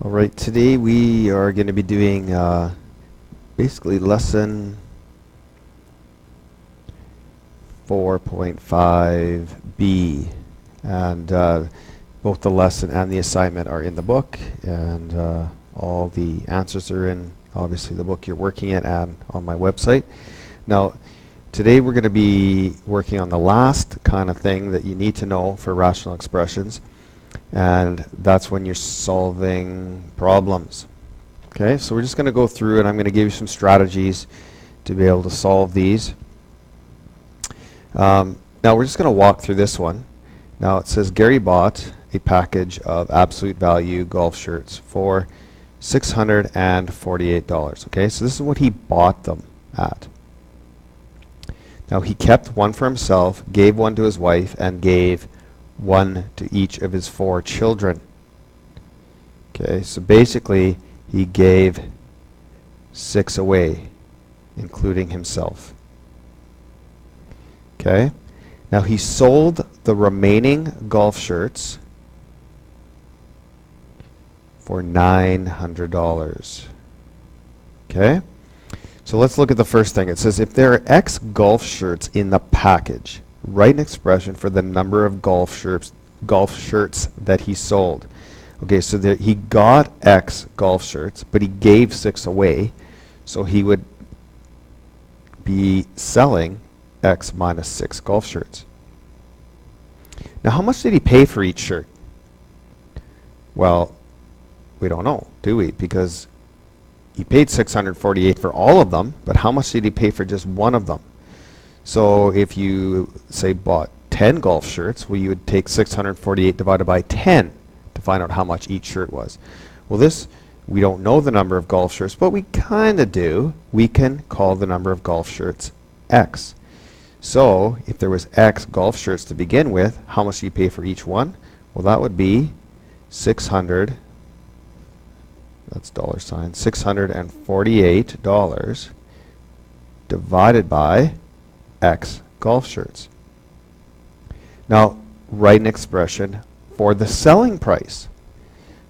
All right, today we are going to be doing basically lesson 4.5b, and both the lesson and the assignment are in the book, and all the answers are in obviously the book you're working in and on my website. Now, today we're going to be working on the last kind of thing that you need to know for rational expressions, and that's when you're solving problems. Okay, so we're just going to go through and I'm going to give you some strategies to be able to solve these. Now we're just going to walk through this one. Now it says Gary bought a package of absolute value golf shirts for $648. Okay, so this is what he bought them at. Now he kept one for himself, gave one to his wife, and gave one to each of his 4 children. Okay, so basically he gave 6 away, including himself. Okay, now he sold the remaining golf shirts for $900. Okay, so let's look at the first thing. It says if there are X golf shirts in the package, write an expression for the number of golf shirts that he sold. Okay, so he got X golf shirts, but he gave 6 away, so he would be selling X minus 6 golf shirts. Now, how much did he pay for each shirt? Well, we don't know, do we? Because he paid $648 for all of them, but how much did he pay for just one of them? So if you, say, bought 10 golf shirts, well, you would take 648 divided by 10 to find out how much each shirt was. Well, this, we don't know the number of golf shirts, but we kind of do. We can call the number of golf shirts X. So if there was X golf shirts to begin with, how much do you pay for each one? Well, that would be 600, that's $648 divided by X golf shirts. Now, write an expression for the selling price.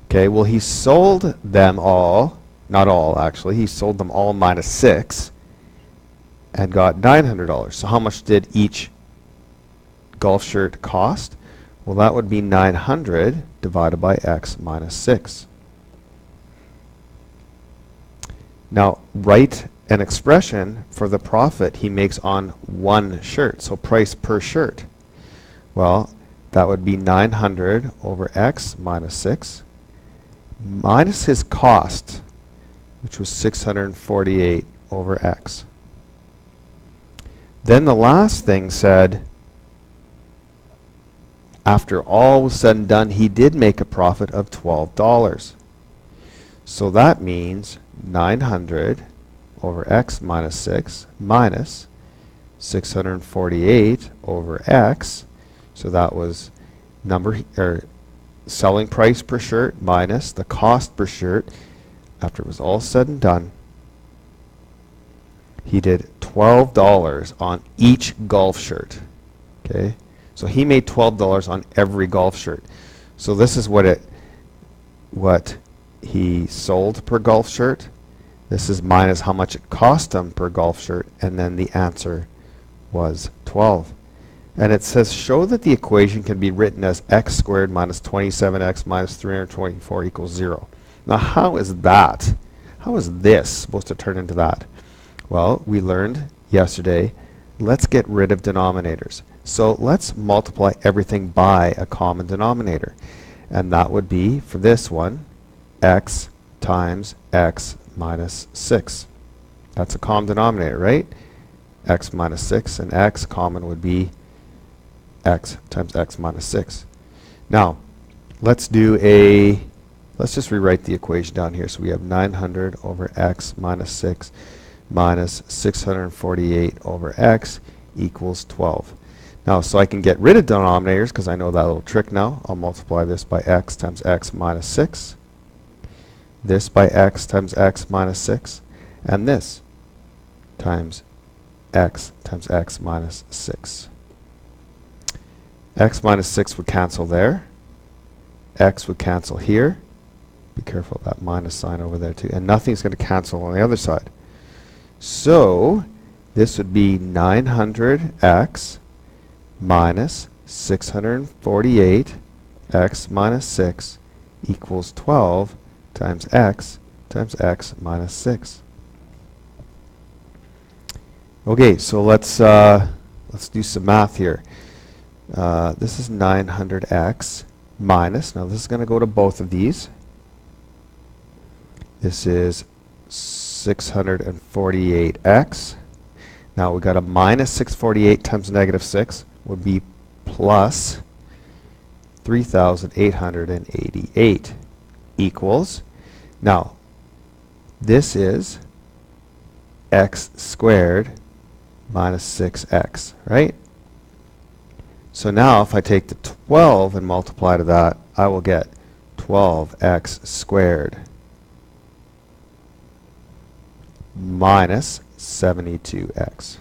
Okay, well, he sold them all, not all actually, he sold them all minus 6 and got $900. So how much did each golf shirt cost? Well, that would be 900 divided by X minus 6. Now, write an expression for the profit he makes on one shirt, so price per shirt. Well, that would be 900 over X minus 6 minus his cost, which was 648 over X. Then the last thing said, after all was said and done, he did make a profit of $12. So that means 900 over X minus 6 minus 648 over X. So that was selling price per shirt minus the cost per shirt. After it was all said and done, he did $12 on each golf shirt. Okay, so he made $12 on every golf shirt. So this is what he sold per golf shirt. This is minus how much it cost him per golf shirt, and then the answer was 12. And it says show that the equation can be written as x squared minus 27x minus 324 equals 0. Now, how is this supposed to turn into that? Well, we learned yesterday, let's get rid of denominators. So let's multiply everything by a common denominator. And that would be, for this one, x times x minus 6. That's a common denominator, right? X minus 6, and x common would be x times x minus 6. Now, let's just rewrite the equation down here. So we have 900 over x minus 6 minus 648 over x equals 12. Now, so I can get rid of denominators because I know that little trick now. I'll multiply this by x times x minus 6, this by x times x minus 6, and this times x minus 6. X minus 6 would cancel there. X would cancel here. Be careful of that minus sign over there too. And nothing's going to cancel on the other side. So this would be 900x minus 648x minus 6 equals 12 times x minus 6. Okay, so let's do some math here. This is 900x minus, now this is going to go to both of these. This is 648x. Now we got a minus 648 times negative 6 would be plus 3,888 equals, now this is x squared minus 6x, right? So now if I take the 12 and multiply to that, I will get 12x squared minus 72x.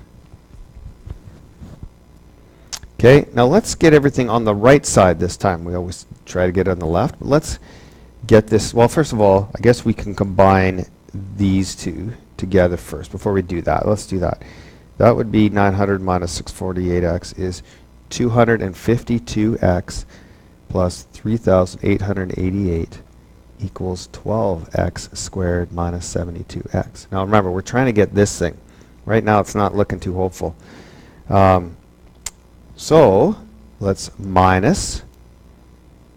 Okay, now let's get everything on the right side this time. We always try to get it on the left, but let's get this. Well, first of all, I guess we can combine these two together first. Before we do that, let's do that. That would be 900 minus 648x is 252x plus 3,888 equals 12x squared minus 72x. Now remember, we're trying to get this thing. Right now it's not looking too hopeful. So let's minus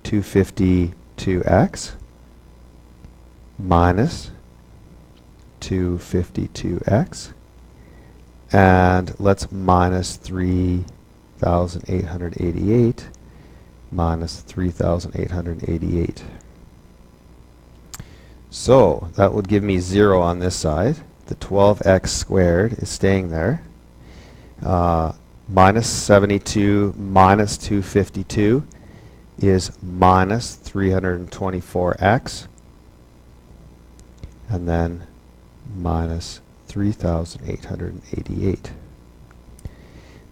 252x minus 252x, and let's minus 3,888 minus 3,888. So that would give me 0 on this side. The 12x squared is staying there. Minus 72 minus 252 is minus 324x, and then minus 3,888.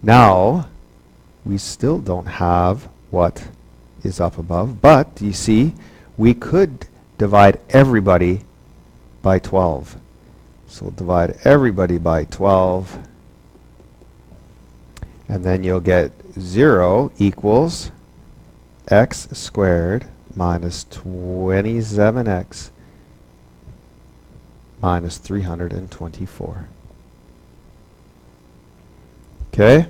Now we still don't have what is up above, but you see we could divide everybody by 12. So we'll divide everybody by 12, and then you'll get 0 equals x squared minus 27x minus 324. Okay,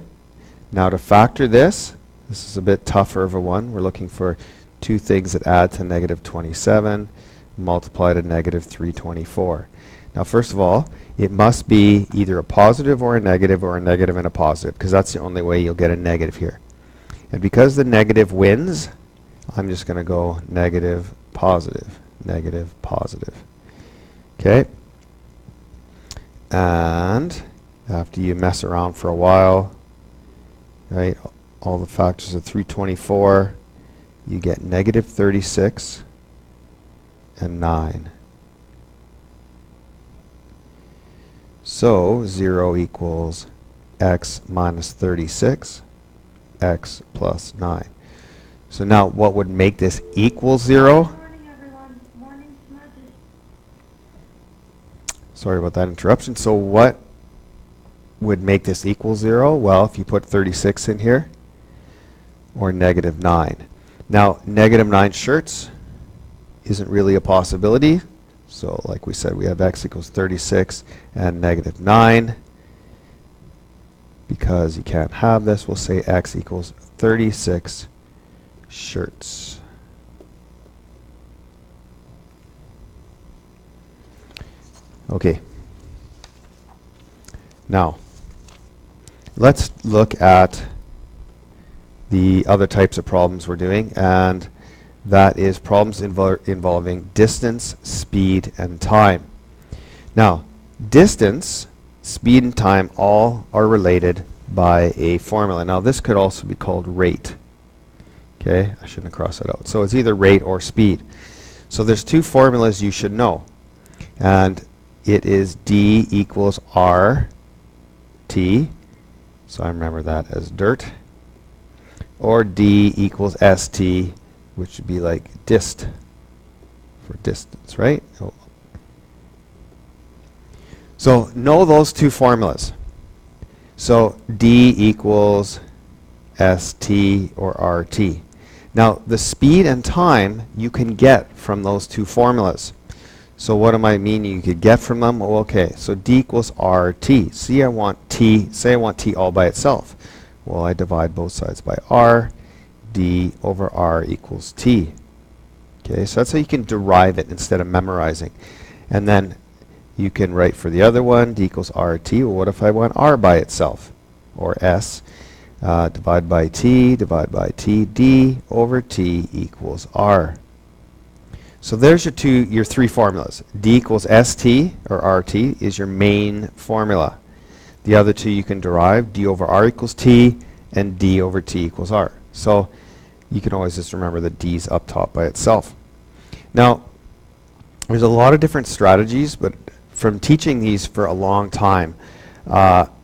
now to factor this is a bit tougher of a one. We're looking for two things that add to negative 27 multiplied to negative 324. Now first of all, it must be either a positive or a negative and a positive, because that's the only way you'll get a negative here. And because the negative wins, I'm just going to go negative, positive, negative, positive. Okay? And after you mess around for a while, right, all the factors of 324, you get negative 36 and 9. So 0 equals x minus 36, x plus 9. So now what would make this equal 0? Good morning, everyone. Morning smudges. Sorry about that interruption. So what would make this equal 0? Well, if you put 36 in here, or negative 9. Now, negative 9 shirts isn't really a possibility. So like we said, we have x equals 36 and negative 9. Because you can't have this, we'll say x equals 36 shirts. Okay. Now, let's look at the other types of problems we're doing, and that is problems involving distance, speed, and time. Now, distance, speed, and time all are related by a formula. Now, this could also be called rate. Okay, I shouldn't have crossed that out. So it's either rate or speed. So there's two formulas you should know, and it is d equals rt, so I remember that as dirt, or d equals st, which would be like dist. for distance, right? Oh. So know those two formulas. So D equals ST or RT. Now the speed and time you can get from those two formulas. So what am I meaning you could get from them? Well, okay, so D equals RT. See, I want T, say I want T all by itself. Well, I divide both sides by R. D over R equals T. Okay, so that's how you can derive it instead of memorizing. And then you can write for the other one, D equals RT. Well, what if I want R by itself? Or S. Divide by T, D over T equals R. So there's your three formulas. D equals ST or RT is your main formula. The other two you can derive. D over R equals T and D over T equals R. So you can always just remember that D's up top by itself. Now, there's a lot of different strategies, but from teaching these for a long time,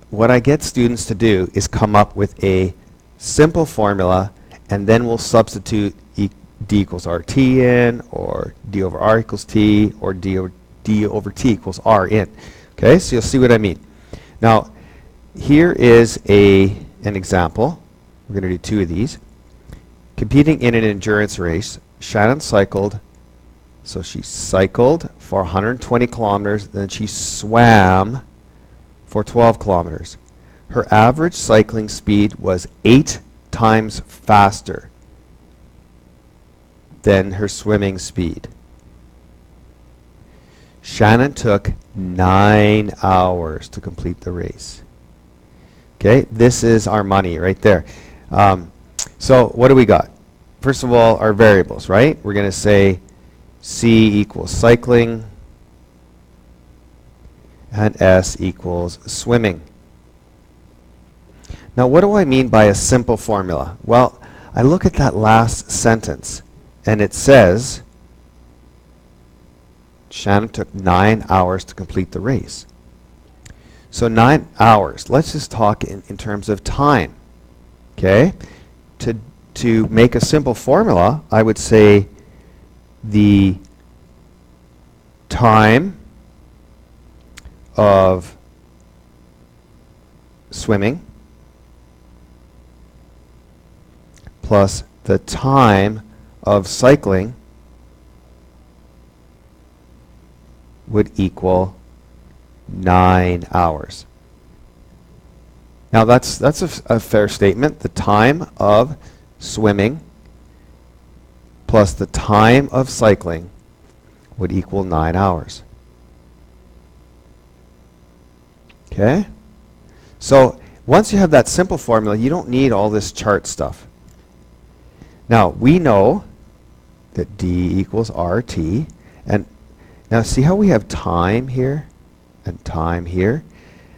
what I get students to do is come up with a simple formula, and then we'll substitute D equals RT in, or D over R equals T, or D over T equals R in. Okay, so you'll see what I mean. Now, here is an example. We're going to do two of these. Competing in an endurance race, Shannon cycled, so she cycled for 120 kilometers, then she swam for 12 kilometers. Her average cycling speed was 8 times faster than her swimming speed. Shannon took 9 hours to complete the race. Okay, this is our money right there. So what do we got? First of all, our variables, right? We're going to say C equals cycling and S equals swimming. Now, what do I mean by a simple formula? Well, I look at that last sentence, and it says Shannon took 9 hours to complete the race. So 9 hours. Let's just talk in terms of time. Okay? To make a simple formula, I would say the time of swimming plus the time of cycling would equal 9 hours. Now that's a fair statement. The time of swimming plus the time of cycling would equal 9 hours. Okay? So once you have that simple formula, you don't need all this chart stuff. Now we know that D equals RT, and now see how we have time here and time here?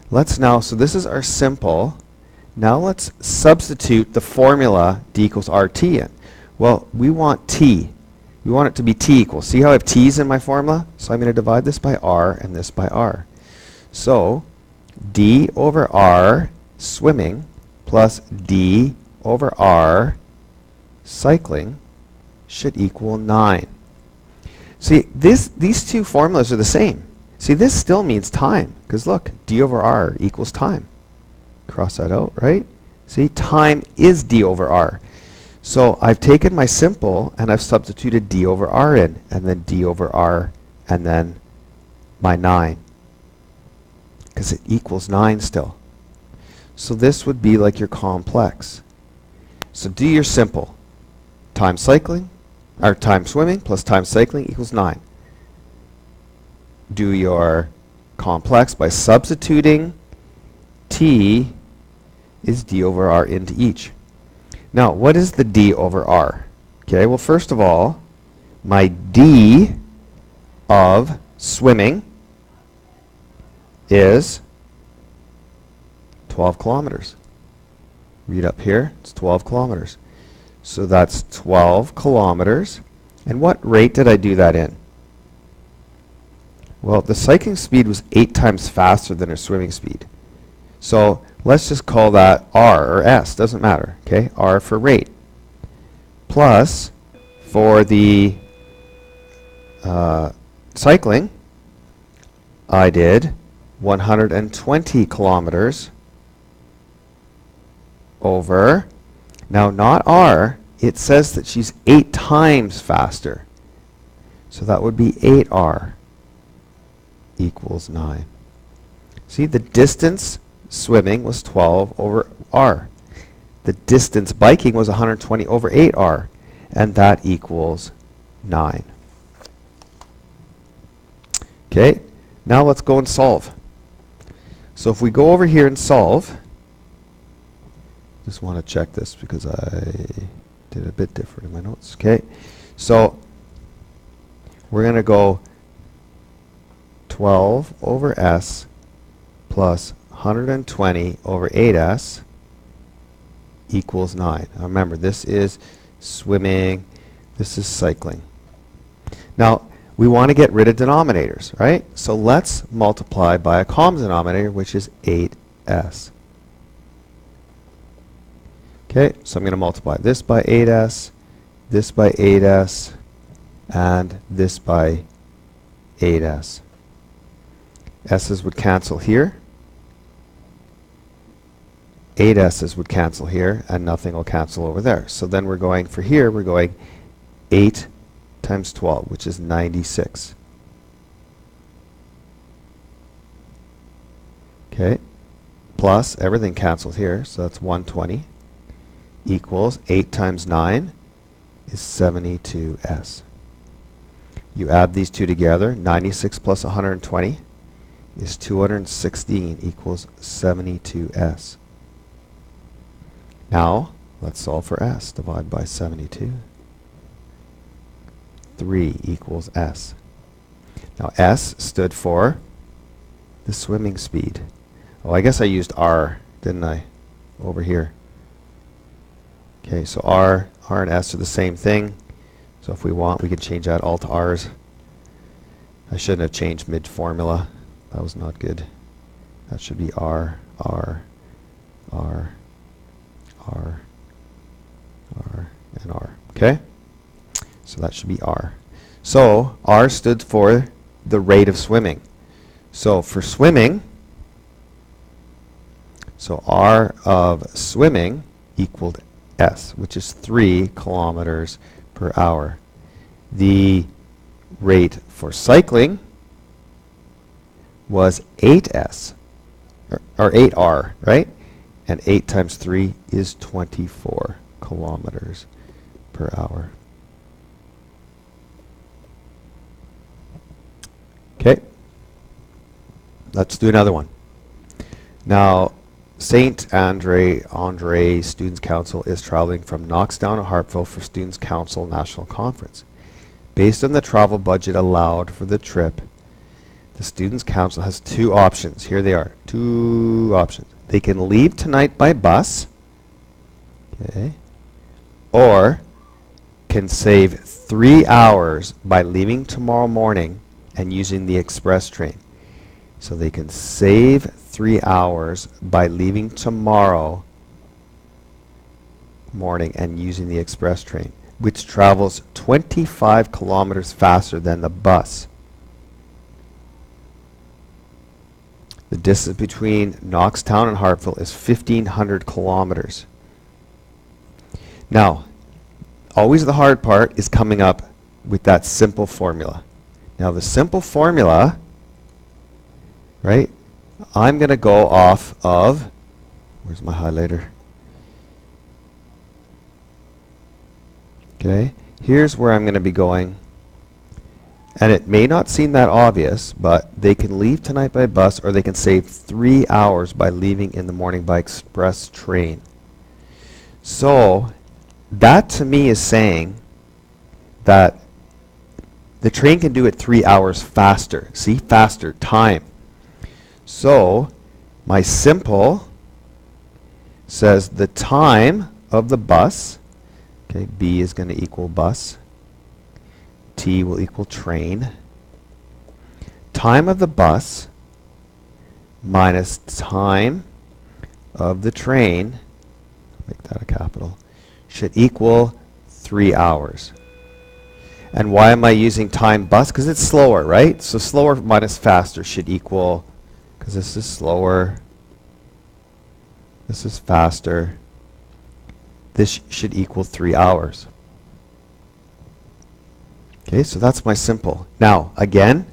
Let's now, so this is our simple. Now let's substitute the formula D equals RT in. Well, we want T. We want it to be T equals. See how I have T's in my formula? So I'm going to divide this by R and this by R. So D over R swimming plus D over R cycling should equal 9. See, these two formulas are the same. See, this still means time, because look, D over R equals time. Cross that out, right? See, time is D over R. So I've taken my simple and I've substituted D over R in, and then D over R, and then my 9, because it equals 9 still. So this would be like your complex. So do your simple. Time cycling, or time swimming plus time cycling equals 9. Do your complex by substituting T is D over R into each. Now, what is the D over R? Okay, well, first of all, my D of swimming is 12 kilometers. Read up here, it's 12 kilometers. So that's 12 kilometers. And what rate did I do that in? Well, the cycling speed was 8 times faster than her swimming speed. So let's just call that R or S, doesn't matter, okay? R for rate. Plus, for the cycling, I did 120 kilometers over, now not R, it says that she's 8 times faster. So that would be 8R equals 9. See, the distance swimming was 12 over R. The distance biking was 120 over 8R, and that equals 9. Okay, now let's go and solve. So if we go over here and solve, just want to check this because I did a bit different in my notes. Okay, so we're going to go 12 over S plus 120 over 8S equals 9. Now remember, this is swimming, this is cycling. Now, we want to get rid of denominators, right? So let's multiply by a common denominator, which is 8S. Okay, so I'm going to multiply this by 8S, this by 8S, and this by 8S. S's would cancel here. 8S's would cancel here, and nothing will cancel over there. So then we're going, for here, we're going 8 times 12, which is 96. Okay, plus everything cancels here, so that's 120, equals 8 times 9 is 72S. You add these two together, 96 plus 120 is 216 equals 72S. Now, let's solve for S. Divide by 72. 3 equals S. Now S stood for the swimming speed. Oh, I guess I used R, didn't I? Over here. Okay, so R and S are the same thing. So if we want, we can change that all to R's. I shouldn't have changed mid-formula. That was not good. That should be R, R, R, R, R, and R. Okay? So that should be R. So R stood for the rate of swimming. So for swimming, so R of swimming equaled S, which is 3 kilometers per hour. The rate for cycling was 8S, or 8R, right? And 8 times 3 is 24 kilometers per hour. Okay, let's do another one. Now, St. Andre Students' Council is traveling from Knoxdown to Hartville for Students' Council National Conference. Based on the travel budget allowed for the trip, the Students' Council has 2 options. Here they are, 2 options. They can leave tonight by bus, okay, or can save 3 hours by leaving tomorrow morning and using the express train. So they can save 3 hours by leaving tomorrow morning and using the express train, which travels 25 kilometers faster than the bus. The distance between Knoxtown and Hartville is 1,500 kilometers. Now, always the hard part is coming up with that simple formula. Now the simple formula, right, I'm going to go off of, where's my highlighter? Okay, here's where I'm going to be going. And it may not seem that obvious, but they can leave tonight by bus or they can save 3 hours by leaving in the morning by express train. So that to me is saying that the train can do it 3 hours faster. See, faster, time. So my simple says the time of the bus, okay, B is going to equal bus. T will equal train. Time of the bus minus time of the train, make that a capital, should equal 3 hours. And why am I using time bus? Because it's slower, right? So slower minus faster should equal, because this is slower, this is faster, this should equal 3 hours. Okay, so that's my simple. Now, again,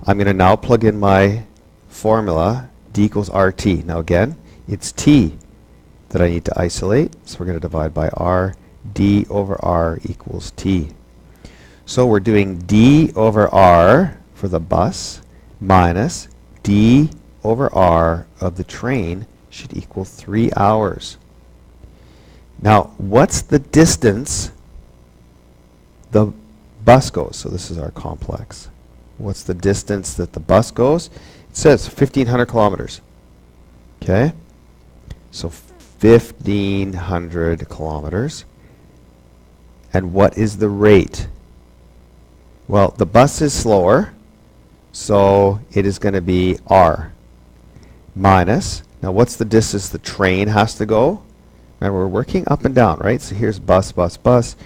I'm going to now plug in my formula, d equals RT. Now again, it's t that I need to isolate, so we're going to divide by r. D over r equals t. So we're doing d over r for the bus minus d over r of the train should equal 3 hours. Now, what's the distance the bus goes? So this is our complex. What's the distance that the bus goes? It says 1,500 kilometers. Okay? So 1,500 kilometers. And what is the rate? Well, the bus is slower, so it is going to be r minus, now what's the distance the train has to go? Remember, we're working up and down, right? So here's bus, bus, bus,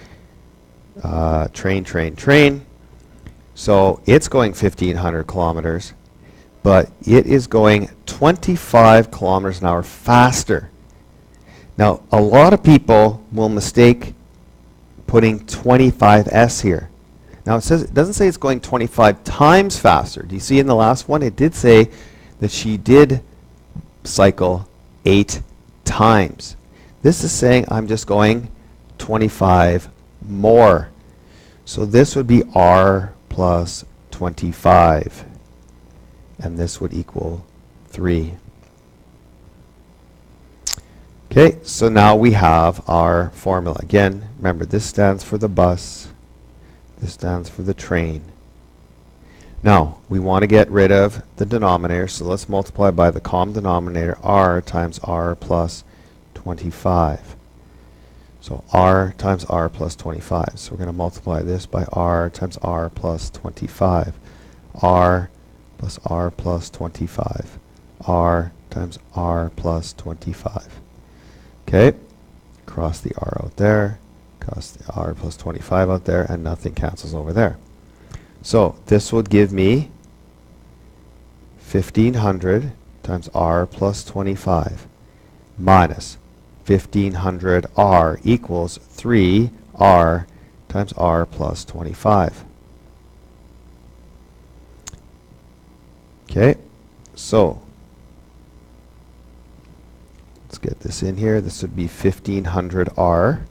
train, train, train. So it's going 1,500 kilometers, but it is going 25 kilometers an hour faster. Now, a lot of people will mistake putting 25s here. Now it doesn't say it's going 25 times faster. Do you see in the last one it did say that she did cycle 8 times. This is saying I'm just going 25 more. So this would be r plus 25. And this would equal 3. Okay, so now we have our formula. Again, remember this stands for the bus. This stands for the train. Now, we want to get rid of the denominator, so let's multiply by the common denominator, r times r plus 25. So r times r plus 25. So we're going to multiply this by r times r plus 25. r plus r plus 25. r times r plus 25. Okay, cross the r out there, cross the r plus 25 out there, and nothing cancels over there. So this would give me 1,500 times r plus 25 minus 1,500 r equals 3r times r plus 25. Okay, so let's get this in here. This would be 1,500 r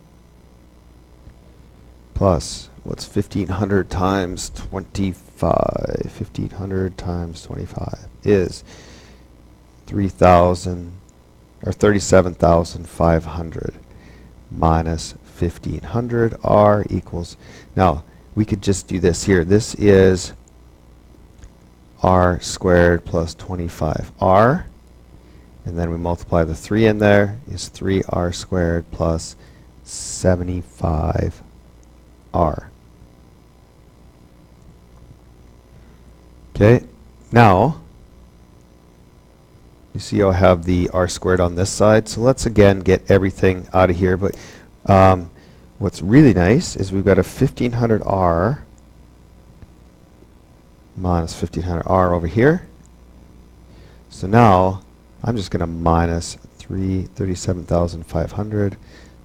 plus, what's 1,500 times 25? 1,500 times 25 is 3,000 or 37,500 minus 1,500 r equals, now we could just do this here. This is r squared plus 25r, and then we multiply the 3 in there, is 3r squared plus 75r. Okay, now you see I have the r squared on this side, so let's again get everything out of here. But what's really nice is we've got a 1,500r minus 1,500r over here. So now I'm just going to minus 37,500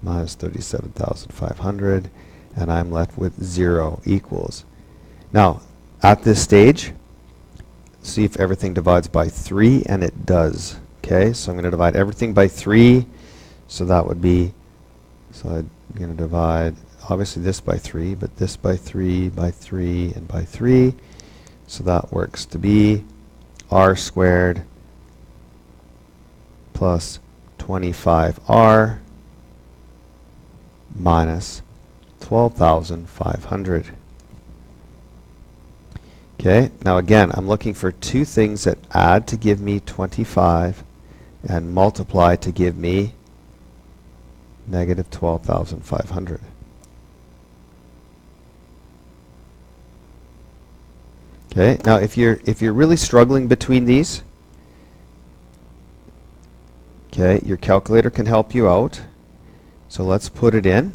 minus 37,500, and I'm left with 0 equals. Now, at this stage, see if everything divides by 3, and it does. Okay, so I'm going to divide everything by 3, so that would be, so I'm going to divide obviously this by 3, but this by 3, by 3, and by 3. So that works to be r squared plus 25r minus 12,500. Okay, now again, I'm looking for two things that add to give me 25 and multiply to give me negative 12,500. Okay, now if you're really struggling between these, okay, your calculator can help you out. So let's put it in.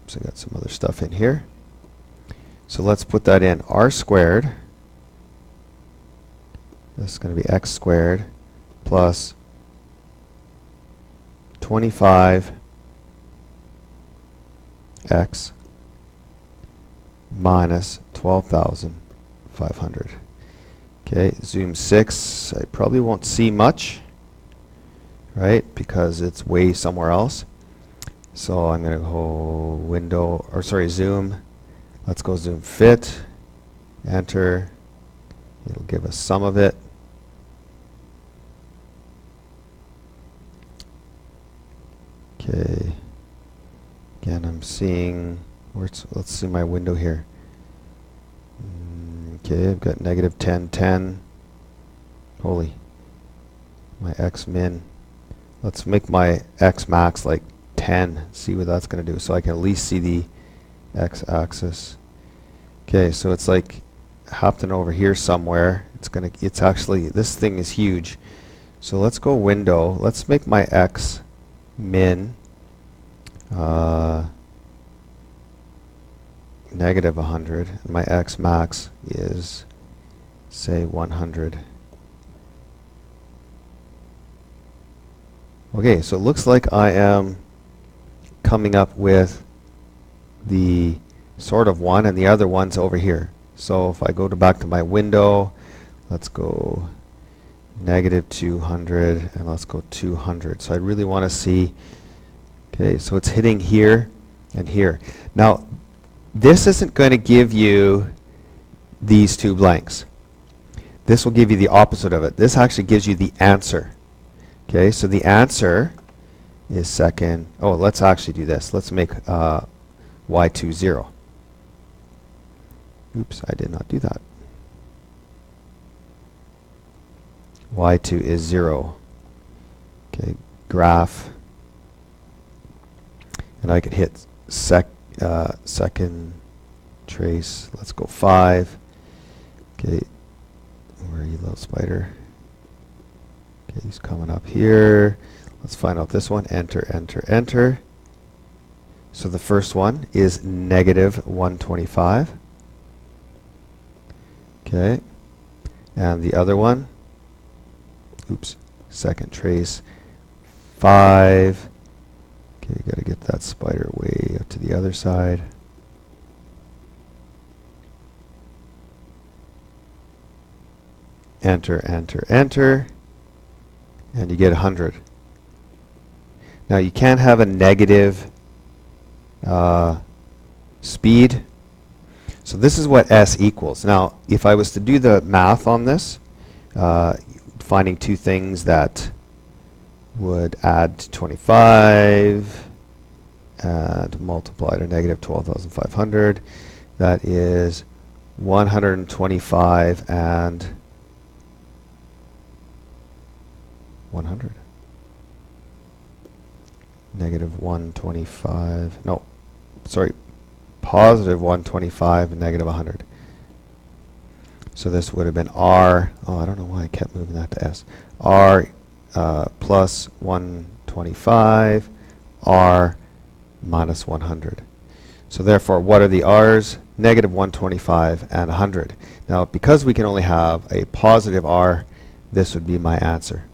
So I got some other stuff in here. So let's put that in. R squared, this is going to be x squared plus 25x minus 12,500. Okay, zoom 6, I probably won't see much, right, because it's way somewhere else. So I'm going to go window, or sorry, zoom. Let's go zoom fit, enter. It'll give us some of it. Okay, again I'm seeing, let's see my window here. Okay, I've got negative 10, 10. Holy, my x min. Let's make my x max like 10, see what that's going to do, so I can at least see the x-axis. Okay, so it's like happening over here somewhere. It's actually, this thing is huge. So let's go window. Let's make my x min negative 100. And my x max is, say, 100. Okay, so it looks like I am coming up with the sort of one, and the other one's over here. So if I go back to my window, let's go negative 200, and let's go 200. So I really want to see, okay, so it's hitting here and here. Now, this isn't going to give you these two blanks. This will give you the opposite of it. This actually gives you the answer. Okay, so the answer is second. Oh, let's actually do this. Let's make y2 0. Oops, I did not do that. y2 is 0. Okay, graph. And I could hit second trace. Let's go 5. Okay, where are you, little spider? Okay, he's coming up here. Let's find out this one. Enter, enter, enter. So the first one is negative 125. Okay, and the other one, oops, second trace, 5. Okay, you got to get that spider way up to the other side. Enter, enter, enter, and you get 100. Now you can't have a negative speed. So this is what S equals. Now, if I was to do the math on this, finding two things that would add to 25 and multiply to negative 12,500, that is 125 and 100. Negative 125, no, sorry, positive 125 and negative 100. So this would have been R, oh, I don't know why I kept moving that to S. R plus 125, R minus 100. So therefore, what are the R's? Negative 125 and 100. Now, because we can only have a positive R, this would be my answer.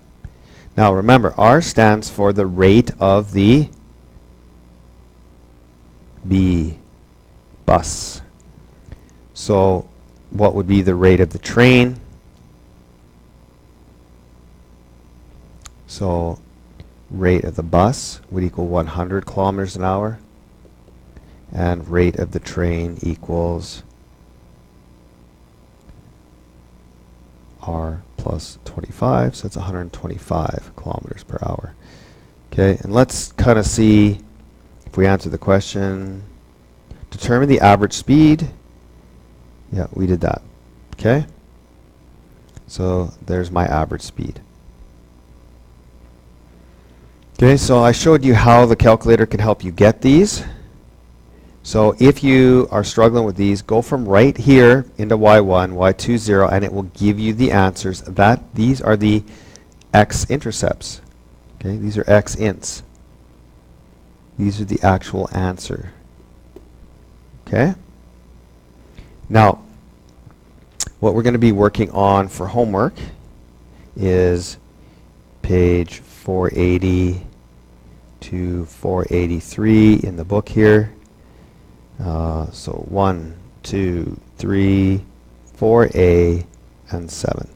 Now remember, R stands for the rate of the bus. So what would be the rate of the train? So rate of the bus would equal 100 kilometers an hour, and rate of the train equals R plus 25, so it's 125 kilometers per hour. Okay, and let's kind of see if we answer the question. Determine the average speed. Yeah, we did that. Okay, so there's my average speed. Okay, so I showed you how the calculator can help you get these. So if you are struggling with these, go from right here into y1, y2, 0, and it will give you the answers. These are the x-intercepts. Okay, these are x-ints. These are the actual answer. Okay? Now, what we're going to be working on for homework is page 480 to 483 in the book here. So 1, 2, 3, 4A, and 7.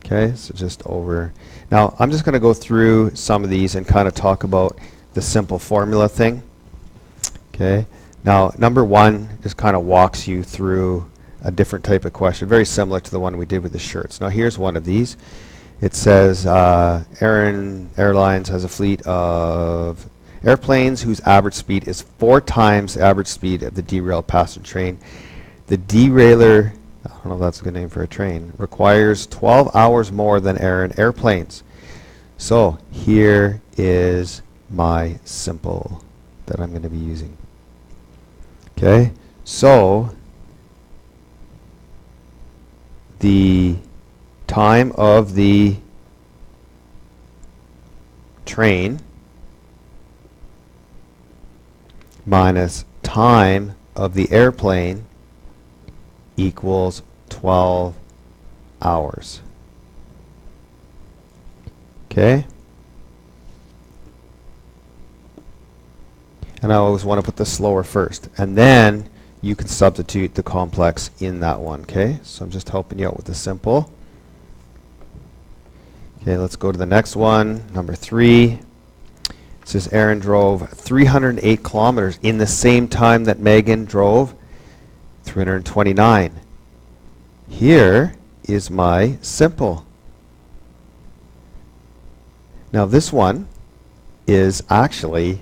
Okay, so just over. Now, I'm just going to go through some of these and kind of talk about the simple formula thing. Okay, now number 1 just kind of walks you through a different type of question, very similar to the one we did with the shirts. Now, here's one of these. It says Aaron Airlines has a fleet of airplanes whose average speed is 4 times the average speed of the derailed passenger train. The derailer, I don't know if that's a good name for a train, requires 12 hours more than Aaron airplanes. So here is my simple that I'm going to be using. Okay, so the time of the train minus time of the airplane equals 12 hours. Okay? And I always want to put the slower first. And then you can substitute the complex in that one. Okay? So I'm just helping you out with the simple. Okay, let's go to the next one, number 3. It says Aaron drove 308 kilometers in the same time that Megan drove 329. Here is my simple. Now this one is actually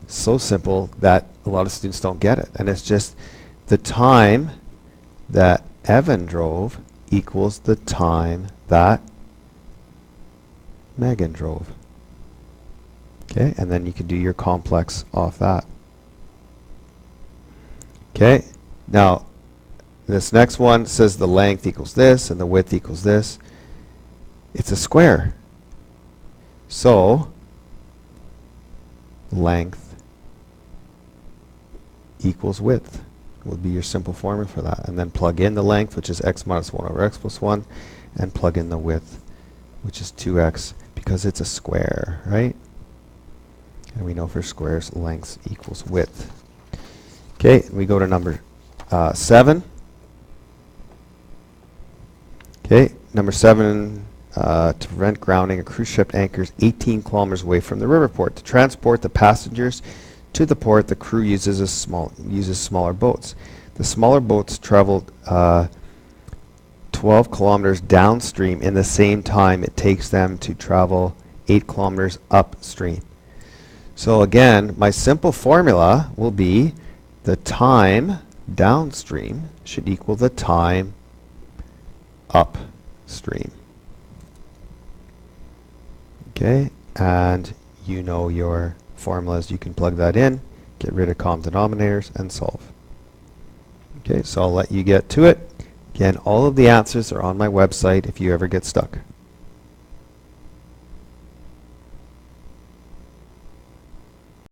so simple that a lot of students don't get it. And it's just the time that Evan drove equals the time that Megan drove. Okay, and then you can do your complex off that. Okay, now this next one says the length equals this and the width equals this. It's a square. So length equals width would be your simple formula for that. And then plug in the length, which is x minus 1 over x plus 1, and plug in the width, which is 2x, because it's a square, right? And we know for squares, length equals width. Okay, we go to number 7. Okay, number 7, to prevent grounding, a cruise ship anchors 18 kilometers away from the river port. To transport the passengers to the port, the crew uses smaller boats. The smaller boats traveled 12 kilometers downstream in the same time it takes them to travel 8 kilometers upstream. So again, my simple formula will be the time downstream should equal the time upstream. Okay, and you know your formulas. You can plug that in, get rid of common denominators, and solve. Okay, so I'll let you get to it. Again, all of the answers are on my website if you ever get stuck.